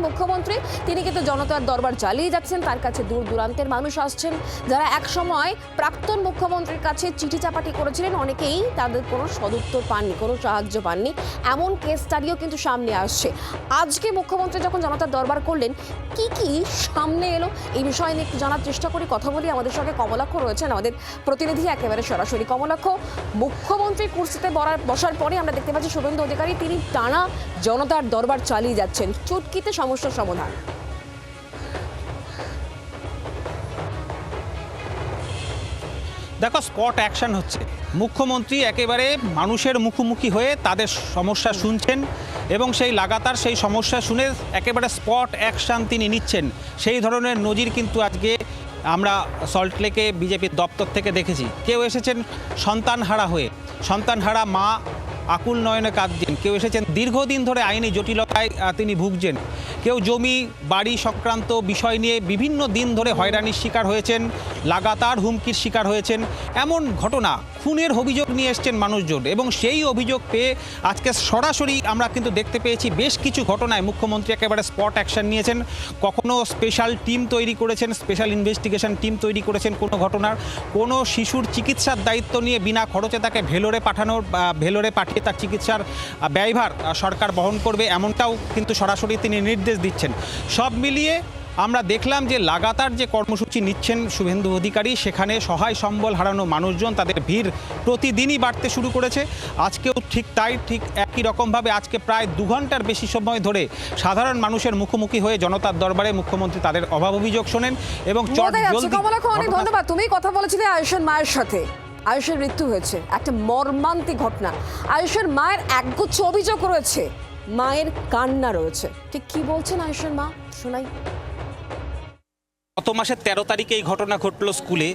মুখ্যমন্ত্রী, তিনি কিন্তু জনতার দরবার চালিয়ে যাচ্ছেন। তার কাছে দূর দূরান্তের মানুষ আসছেন, যারা একসময় প্রাক্তন মুখ্যমন্ত্রীর কাছে চিঠি চাপাটি করেছিলেন, অনেকেই তাদের কোনো সদুত্তর পাননি, কোনো সাহায্য পাননি। এমন কেস স্টাডিও কিন্তু সামনে আসছে। আজকে মুখ্যমন্ত্রী যখন জনতার দরবার করলেন, কি কি সামনে এলো এই বিষয়ে নিয়ে একটু জানার চেষ্টা করি। কথা বলি, আমাদের সঙ্গে কমলাক্ষ রয়েছেন, আমাদের প্রতিনিধি একেবারে সরাসরি। কমলাক্ষ, মুখ্যমন্ত্রী কুর্সিতে বসার পরে আমরা দেখতে পাচ্ছি শুভেন্দু অধিকারী তিনি টানা জনতার দরবার চালিয়ে যাচ্ছেন, চুটকিতে সমস্যার সমাধান। দেখো, স্পট অ্যাকশন হচ্ছে। মুখ্যমন্ত্রী একেবারে মানুষের মুখোমুখি হয়ে তাদের সমস্যা শুনছেন এবং সেই লাগাতার সেই সমস্যা শুনে একেবারে স্পট অ্যাকশন তিনি নিচ্ছেন। সেই ধরনের নজির কিন্তু আজকে আমরা সল্টলেকে বিজেপির দপ্তর থেকে দেখেছি। কেউ এসেছেন সন্তানহারা হয়ে, সন্তানহারা মা আকুল নয়নে কাঁদছেন, কেউ এসেছেন দীর্ঘদিন ধরে আইনি জটিলতায় তিনি ভুগছেন, কেউ জমি বাড়ি সংক্রান্ত বিষয় নিয়ে বিভিন্ন দিন ধরে হয়রানির শিকার হয়েছেন, লাগাতার হুমকির শিকার হয়েছেন। এমন ঘটনা, খুনের অভিযোগ নিয়ে এসছেন মানুষজন এবং সেই অভিযোগ পেয়ে আজকে সরাসরি আমরা কিন্তু দেখতে পেয়েছি বেশ কিছু ঘটনায় মুখ্যমন্ত্রী একেবারে স্পট অ্যাকশন নিয়েছেন। কখনো স্পেশাল টিম তৈরি করেছেন, স্পেশাল ইনভেস্টিগেশন টিম তৈরি করেছেন কোনো ঘটনার, কোনো শিশুর চিকিৎসার দায়িত্ব নিয়ে বিনা খরচে তাকে ভেলোরে পাঠিয়ে তার চিকিৎসার ব্যয়ভার সরকার বহন করবে, এমনটাও কিন্তু সরাসরি তিনি নির্দেশ দিচ্ছেন। সব মিলিয়ে আমরা দেখলাম যে লাগাতার যে কর্মসূচি নিচ্ছেন শুভেন্দু অধিকারী, সেখানে সহায় সম্বল হারানো মানুষজন, তাদের ভিড় প্রতিদিনই বাড়তে শুরু করেছে। আজকেও ঠিক তাই, ঠিক একই রকমভাবে আজকে প্রায় 2 ঘন্টার বেশি সময় ধরে সাধারণ মানুষের মুখোমুখি হয়ে জনতার দরবারে মুখ্যমন্ত্রী তাদের অভাব অভিযোগ শোনেন এবং অনেক ধন্যবাদ। তুমি কথা বলেছিলে আয়ুষের মায়ের সাথে, আয়ুষের মৃত্যু হয়েছে, একটা মর্মান্তিক ঘটনা। আয়ুষের মায়ের একগুচ্ছ অভিযোগ রয়েছে, মায়ের কান্না রয়েছে। ঠিক কি বলছেন আয়ুষের মা, শোনাই। গত মাসের 13 তারিখে এই ঘটনা ঘটলো স্কুলে,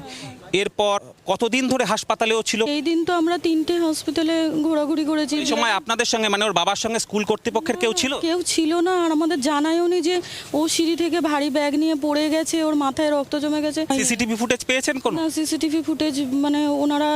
এরপর কতদিন ধরে হাসপাতালেও ছিল? এই দিন তো আমরা 3টে হসপিটালে ঘোরাঘুরি করেছি। এই সময় আপনাদের সঙ্গে মানে ওর বাবার সঙ্গে স্কুল কর্তৃপক্ষের কেউ ছিল? কেউ ছিল না, আর আমাদের জানায়ও নি যে ও সিঁড়ি থেকে ভারী ব্যাগ নিয়ে পড়ে গেছে, ওর মাথায় রক্ত জমে গেছে। সিসিটিভি ফুটেজ পেয়েছেন কোন? না, সিসিটিভি ফুটেজ মানে ওনারা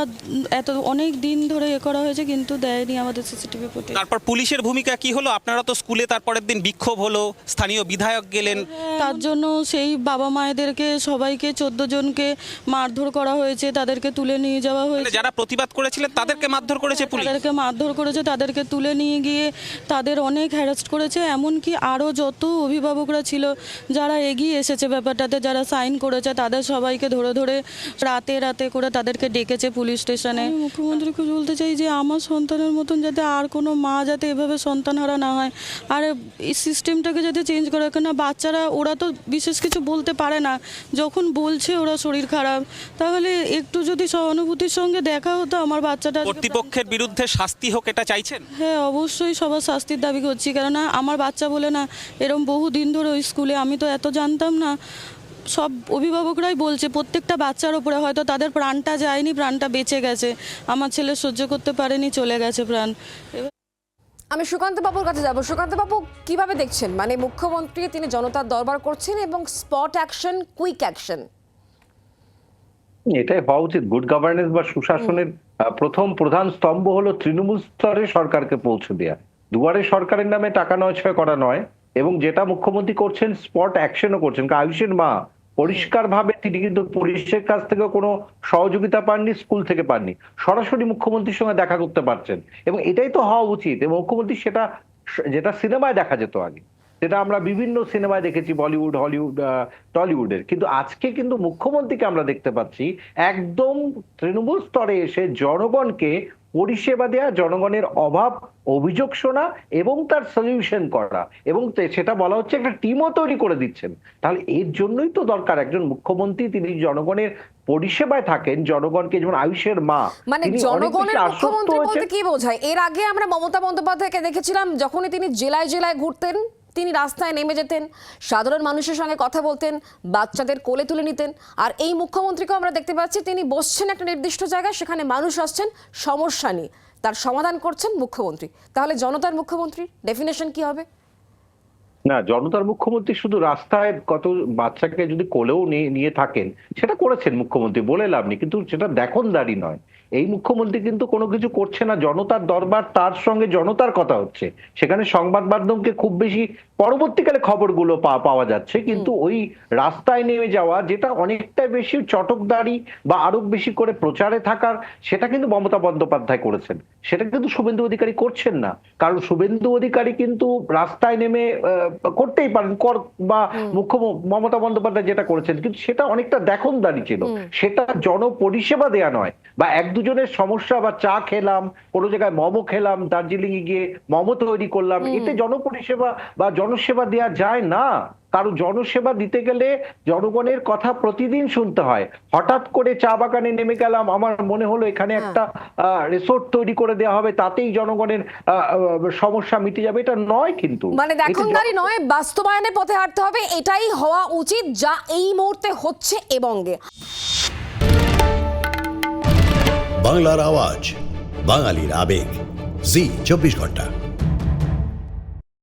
অনেক দিন ধরে করা হয়েছে কিন্তু দেয়নি আমাদের সিসিটিভি ফুটেজ। তারপর পুলিশের ভূমিকা কি হলো? আপনারা তো স্কুলে তারপরের দিন বিক্ষোভ হলো, স্থানীয় বিধায়ক গেলেন। তার জন্য সেই বাবা মায়েদেরকে সবাইকে 14 জনকে মারধর করা হয়েছে, তাদেরকে তুলে নিয়ে যাওয়া হয়েছে। যারা প্রতিবাদ করেছিলেন তাদেরকে মারধর করেছে পুলিশ? তাদেরকে মারধর করেছে, তাদেরকে তুলে নিয়ে গিয়ে তাদের অনেক হ্যারাস্ট করেছে। এমনকি আরও যত অভিভাবকরা ছিল যারা এগিয়ে এসেছে ব্যাপারটাতে, যারা সাইন করেছে, তাদের সবাইকে ধরে ধরে রাতে করে তাদেরকে ডেকেছে পুলিশ স্টেশনে। মুখ্যমন্ত্রীকে বলতে চাই যে আমার সন্তানের মতন যাতে আর কোনো মা যাতে এভাবে সন্তানহারা না হয়, আর এই সিস্টেমটাকে যাতে চেঞ্জ করে। কেন বাচ্চারা ওরা তো বিশেষ কিছু বলতে পারে না, যখন বলছে ওরা শরীর খারাপ, তাহলে একটু যদি সহানুভূতির সঙ্গে দেখা হতো আমার বাচ্চাটা। কর্তৃপক্ষের বিরুদ্ধে শাস্তি হোক এটা চাইছেন? হ্যাঁ, অবশ্যই সবার শাস্তির দাবি করছি, কেননা আমার বাচ্চা বলে না, এরম বহু দিন ধরে ওই স্কুলে, আমি তো এত জানতাম না। সব অভিভাবকরাই বলছে প্রত্যেকটা বাচ্চার ওপরে হয়তো তাদের প্রাণটা যায়নি, প্রাণটা বেঁচে গেছে। আমার ছেলে সহ্য করতে পারেনি, চলে গেছে প্রাণ। আমি সুকান্ত বাবুর কাছে যাব। সুকান্ত বাবু, কিভাবে দেখছেন মানে মুখ্যমন্ত্রী তিনি জনতার দরবার করছেন এবং স্পট অ্যাকশন, কুইক অ্যাকশন? এটাই হওয়া উচিত। গুড গভর্নেন্স বা সুশাসনের প্রধান স্তম্ভ হলো তৃণমূল স্তরে সরকারকে পৌঁছে দেওয়া। দুয়ারে সরকারের নামে টাকা নয় করা নয়, এবং যেটা মুখ্যমন্ত্রী করছেন স্পট অ্যাকশনও করছেন। আয়ুষের মা পরিষ্কার ভাবে তিনি কিন্তু পুলিশের কাছ থেকে কোনো সহযোগিতা পাননি, স্কুল থেকে পাননি, সরাসরি মুখ্যমন্ত্রীর সঙ্গে দেখা করতে পারছেন, এবং এটাই তো হওয়া উচিত। এবং মুখ্যমন্ত্রী যেটা সিনেমায় দেখা যেত আগে, সেটা আমরা বিভিন্ন সিনেমায় দেখেছি, বলিউড, হলিউড, টলিউডের, কিন্তু আজকে কিন্তু মুখ্যমন্ত্রীকে আমরা দেখতে পাচ্ছি একদম তৃণমূল স্তরে এসে জনগণকে পরিষেবা দেয়া, জনগণের অভাব অভিযোগ শোনা এবং তার সলিউশন করা, এবং সেটা বলা হচ্ছে একটা টিমও তৈরি করে দিচ্ছেন। তাহলে এর জন্যই তো দরকার একজন মুখ্যমন্ত্রী, তিনি জনগণের পরিষেবায় থাকেন, জনগণকে, যেমন আয়ুষের মা, মানে জনগণের মুখ্যমন্ত্রী বলতে কি বোঝায়? এর আগে আমরা মমতা বন্দ্যোপাধ্যায়কে দেখেছিলাম, যখনই তিনি জেলায় জেলায় ঘুরতেন, তিনি রাস্তায় নেমে যেতেন, সাধারণ মানুষের সঙ্গে কথা বলতেন, বাচ্চাদের কোলে তুলে নিতেন। আর এই মুখ্যমন্ত্রীকেও আমরা দেখতে পাচ্ছি তিনি বসছেন একটা নির্দিষ্ট জায়গায়, সেখানে মানুষ আসছেন সমস্যা নিয়ে, তার সমাধান করছেন মুখ্যমন্ত্রী। তাহলে জনতার মুখ্যমন্ত্রীর ডেফিনেশন কি হবে? না, জনতার মুখ্যমন্ত্রী শুধু রাস্তায় কত বাচ্চাকে যদি কোলেও নিয়ে থাকেন, সেটা করেছেন মুখ্যমন্ত্রী, বলে লাভ নেই, কিন্তু সেটা দেখনদারি নয়। এই মুখ্যমন্ত্রী কিন্তু কোনো কিছু করছে না। জনতার দরবার, তার সঙ্গে জনতার কথা হচ্ছে, সেখানে সংবাদ মাধ্যমকে খুব বেশি পরবর্তীকালে খবরগুলো পাওয়া যাচ্ছে, কিন্তু ওই রাস্তায় নেমে যাওয়া যেটা অনেকটা বেশি চটকদারি বা আরো বেশি করে প্রচারে থাকার, সেটা কিন্তু মমতা বন্দ্যোপাধ্যায় করেছেন, সেটা কিন্তু শুভেন্দু অধিকারী করছেন না। কারণ শুভেন্দু অধিকারী কিন্তু রাস্তায় নেমে করতেই পারেন বা মমতা বন্দ্যোপাধ্যায় যেটা করেছেন, কিন্তু সেটা অনেকটা দেখনদারি ছিল, সেটা জনপরিষেবা দেয়া নয়। বা এক দুজনের সমস্যা, বা চা খেলাম, কোনো জায়গায় মোমো খেলাম, দার্জিলিং এ গিয়ে মোমো তৈরি করলাম, এতে জনপরিষেবা বা জনসেবা দেয়া যায় না। কারণ জনসেবা দিতে গেলে জনগণের কথা প্রতিদিন শুনতে হয়। হঠাৎ করে চা বাগানে নেমে গেলাম, আমার মনে হলো এখানে একটা রিসোর্ট তৈরি করে দেওয়া হবে, তাতেই জনগণের সমস্যা মিটে যাবে, এটা নয়। কিন্তু মানে দেখনদারি নয়, বাস্তবায়নের পথে হাঁটতে হবে, এটাই হওয়া উচিত, যা এই মুহূর্তে হচ্ছে এবঙ্গে। বাংলার আওয়াজ, বাঙালির আবেগ, জি 24 ঘন্টা।